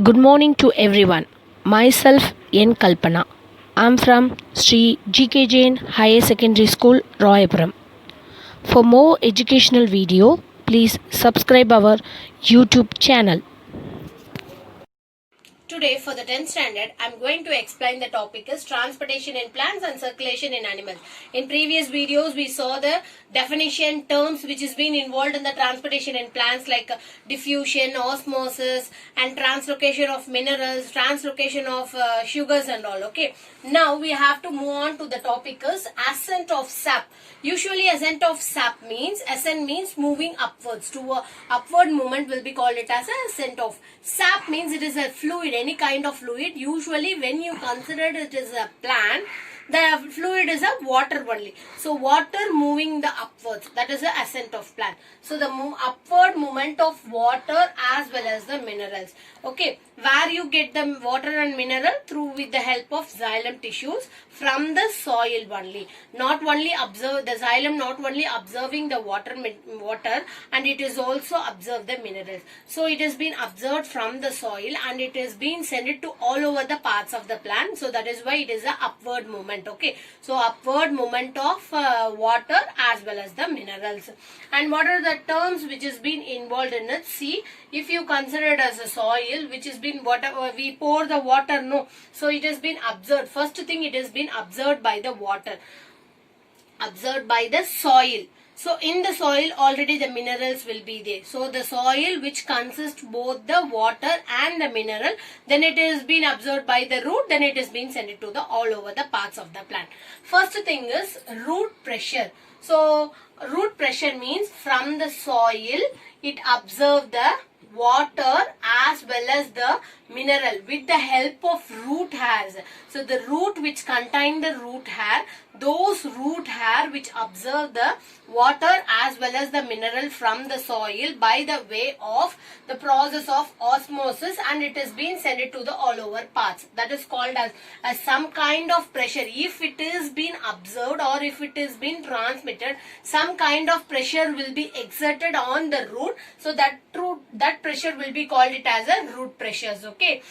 Good morning to everyone. Myself N.Kalpna. I am from G.K.Jain Higher Secondary School, Royapuram. For more educational video, please subscribe our YouTube channel. Today for the 10th standard, I am going to explain the topic is transportation in plants and circulation in animals. In previous videos, we saw the definition terms which is being involved in the transportation in plants like diffusion, osmosis and translocation of minerals, translocation of sugars and all. Okay. Now we have to move on to the topic is ascent of sap. Usually ascent of sap means, ascent means moving upwards. To a upward movement will be called it as a ascent of. Sap means it is a fluid, any kind of fluid. Usually when you consider it as a plant, the fluid is a water only. So water moving the upwards, that is the ascent of plant. So the upward movement of water as well as the minerals. Okay, where you get the water and mineral through with the help of xylem tissues from the soil only. Not only observe the xylem, not only observing the water and it is also observe the minerals. So it has been observed from the soil and it is being sent to all over the parts of the plant. So that is why it is a upward movement. Okay, so upward movement of water as well as the minerals. And what are the terms which has been involved in it? See, if you consider it as a soil which has been whatever we pour the water, no, so it has been observed. First thing, it has been observed by the water, observed by the soil. So in the soil already the minerals will be there. So the soil which consists both the water and the mineral, then it is been observed by the root, then it is being sent to the all over the parts of the plant. First thing is root pressure. So root pressure means from the soil it observes the water as well as the mineral with the help of root hairs. So the root which contain the root hair, those root hair which observe the water as well as the mineral from the soil by the way of the process of osmosis, and it is being sent to the all over parts. That is called as some kind of pressure. If it is being observed or if it is being transmitted, some kind of pressure will be exerted on the root. So that pressure will be called it as a root pressures. Okay.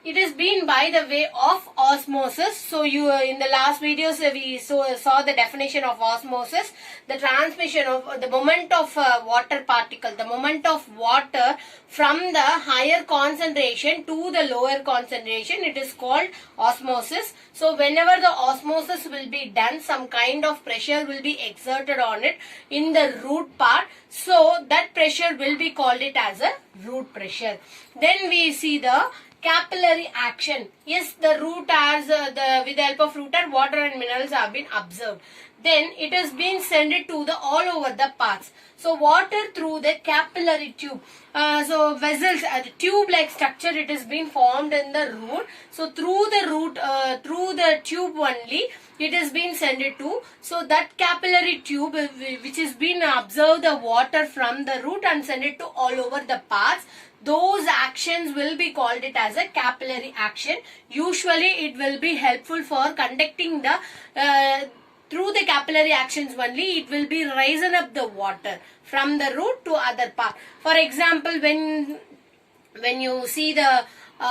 It is been by the way of osmosis. So you in the last videos we saw the definition of osmosis, the transmission of the movement of water particle, the movement of water from the higher concentration to the lower concentration, it is called osmosis. So whenever the osmosis will be done, some kind of pressure will be exerted on it in the root part. So that pressure will be called it as a root pressure. Then we see the capillary action. Yes, the root hairs, with the help of root hair, water and minerals have been observed. Then it has been sent to the all over the parts. So water through the capillary tube. So vessels, tube-like structure, it has been formed in the root. So through the root, through the tube only, it has been sent to. So that capillary tube which has been observed the water from the root and sent it to all over the parts. Those actions will be called it as a capillary action. Usually it will be helpful for conducting the through the capillary actions only, it will be raising up the water from the root to other part. For example, when you see the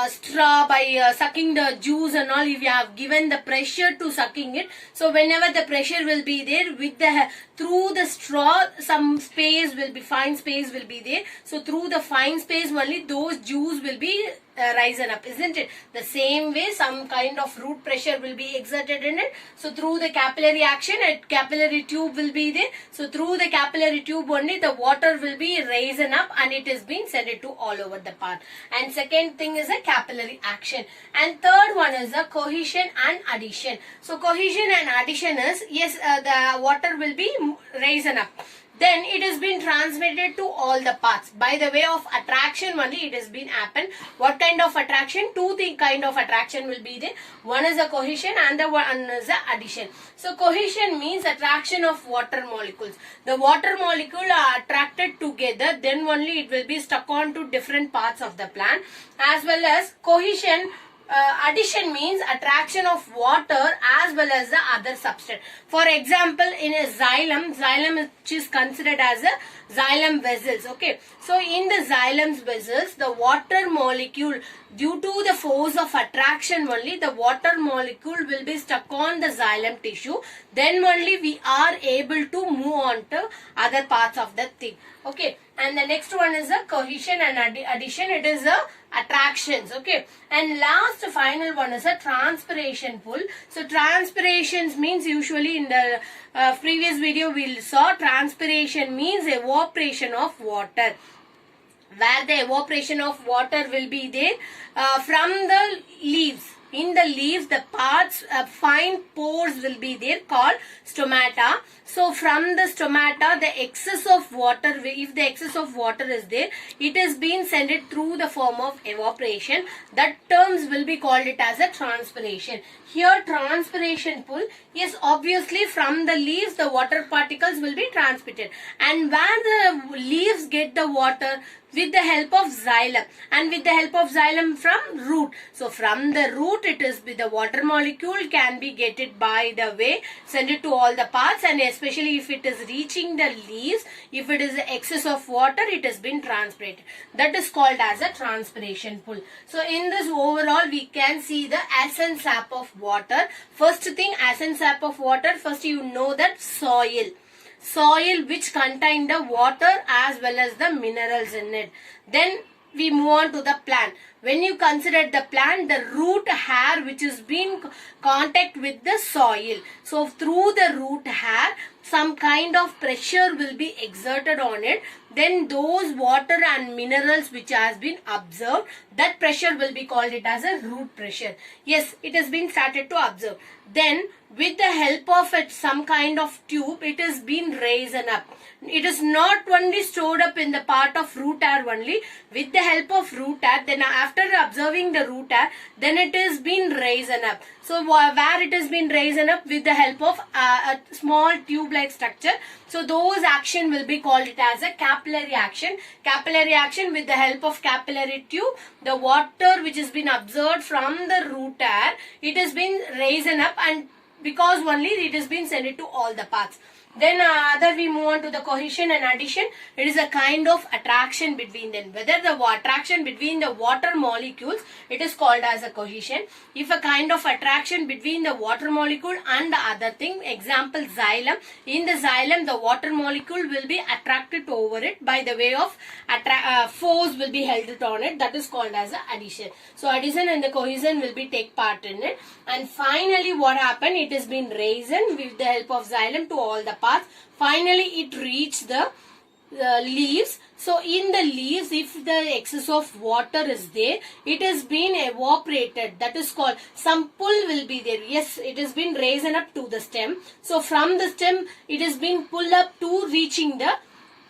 straw, by sucking the juice and all, if you have given the pressure to sucking it, so whenever the pressure will be there with the through the straw, some space will be, fine space will be there. So through the fine space only those juice will be risen up, isn't it? The same way some kind of root pressure will be exerted in it. So through the capillary action, a capillary tube will be there. So through the capillary tube only the water will be risen up and it is being sent to all over the part. And second thing is a capillary action. And third one is a cohesion and adhesion. So cohesion and adhesion is, yes, the water will be risen up. Then it has been transmitted to all the parts. By the way of attraction only it has been happened. What kind of attraction? Two kind of attraction will be there. One is a cohesion and the one is a adhesion. So cohesion means attraction of water molecules. The water molecule are attracted together, then only it will be stuck on to different parts of the plant. As well as cohesion, addition means attraction of water as well as the other substance. For example, in a xylem which is considered as a xylem vessels. Okay, so in the xylem vessels, the water molecule, due to the force of attraction only, the water molecule will be stuck on the xylem tissue. Then only we are able to move on to other parts of the thing. Okay, and the next one is a cohesion and addition. It is a attractions. Okay, and last final one is a transpiration pool. So transpirations means, usually in the previous video we saw, transpiration means evaporation of water, where the evaporation of water will be there from the leaves. In the leaves, the parts, fine pores will be there called stomata. So from the stomata, the excess of water, if the excess of water is there, it is being sent it through the form of evaporation. That terms will be called it as a transpiration. Here transpiration pool, yes, obviously from the leaves the water particles will be transported, and where the leaves get the water, with the help of xylem, and with the help of xylem from root. So from the root, it is the water molecule can be get it by the way, send it to all the parts, and especially if it is reaching the leaves, if it is excess of water, it has been transpirated. That is called as a transpiration pool. So in this overall, we can see the essence sap of water. First thing, essence sap of water, first you know that soil which contain the water as well as the minerals in it. Then we move on to the plant. When you consider the plant, the root hair which is being contact with the soil. So through the root hair, some kind of pressure will be exerted on it. Then those water and minerals which has been absorbed, that pressure will be called it as a root pressure. Yes, it has been started to absorb. Then with the help of some kind of tube, it has been raised up. It is not only stored up in the part of root hair only. With the help of root hair, then after observing the root hair, then it is been raised up. So where it has been raised up, with the help of a small tube like structure. So those action will be called it as a capillary action. Capillary action, with the help of capillary tube, the water which has been absorbed from the root hair, it has been raised up, and because only it has been sent to all the parts. Then other we move on to the cohesion and addition. It is a kind of attraction between them. Whether the attraction between the water molecules, it is called as a cohesion. If a kind of attraction between the water molecule and the other thing, example xylem. In the xylem, the water molecule will be attracted over it by the way of force will be held on it. That is called as a addition. So addition and the cohesion will be take part in it. And finally what happened? It has been raised with the help of xylem to all the parts. Finally it reached the leaves. So in the leaves, if the excess of water is there, it has been evaporated. That is called, some pull will be there. Yes, it has been raised up to the stem. So from the stem, it has been pulled up to reaching the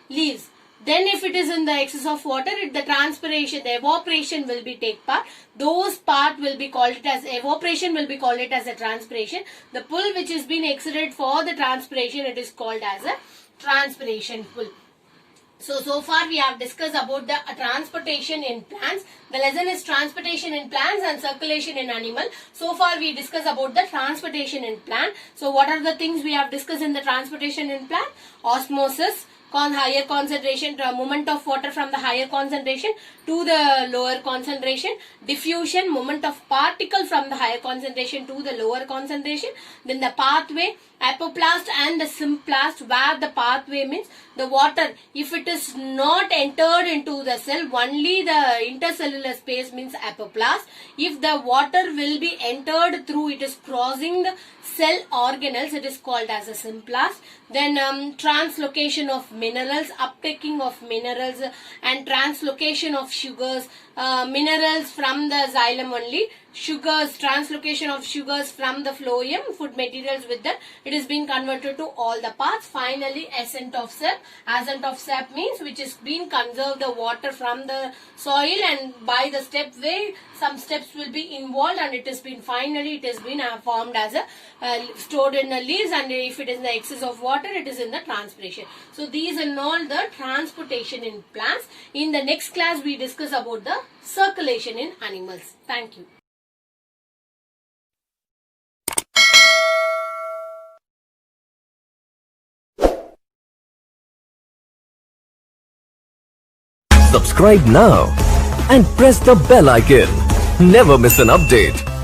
leaves. Then if it is in the excess of water, the transpiration, the evaporation will be take part. Those part will be called it as evaporation, will be called it as a transpiration. The pull which is been exerted for the transpiration, it is called as a transpiration pull. So far we have discussed about the transportation in plants. The lesson is transportation in plants and circulation in animal. So far we discussed about the transportation in plant. So what are the things we have discussed in the transportation in plant? Osmosis, higher concentration, movement of water from the higher concentration to the lower concentration. Diffusion, movement of particle from the higher concentration to the lower concentration. Then the pathway, apoplast and the symplast, where the pathway means the water, if it is not entered into the cell, only the intercellular space means apoplast. If the water will be entered through, it is crossing the cell organelles, it is called as a symplast. Then translocation of minerals, uptaking of minerals and translocation of sugars, minerals from the xylem only, sugars, translocation of sugars from the phloem, food materials with that, it is being converted to all the parts. Finally, ascent of sap. Ascent of sap means which is being conserved the water from the soil, and by the step way, some steps will be involved, and it has been finally it has been formed as a stored in the leaves, and if it is in the excess of water, it is in the transpiration. So these are all the transportation in plants. In the next class, we discuss about the circulation in animals. Thank you. Subscribe now and press the bell icon. Never miss an update.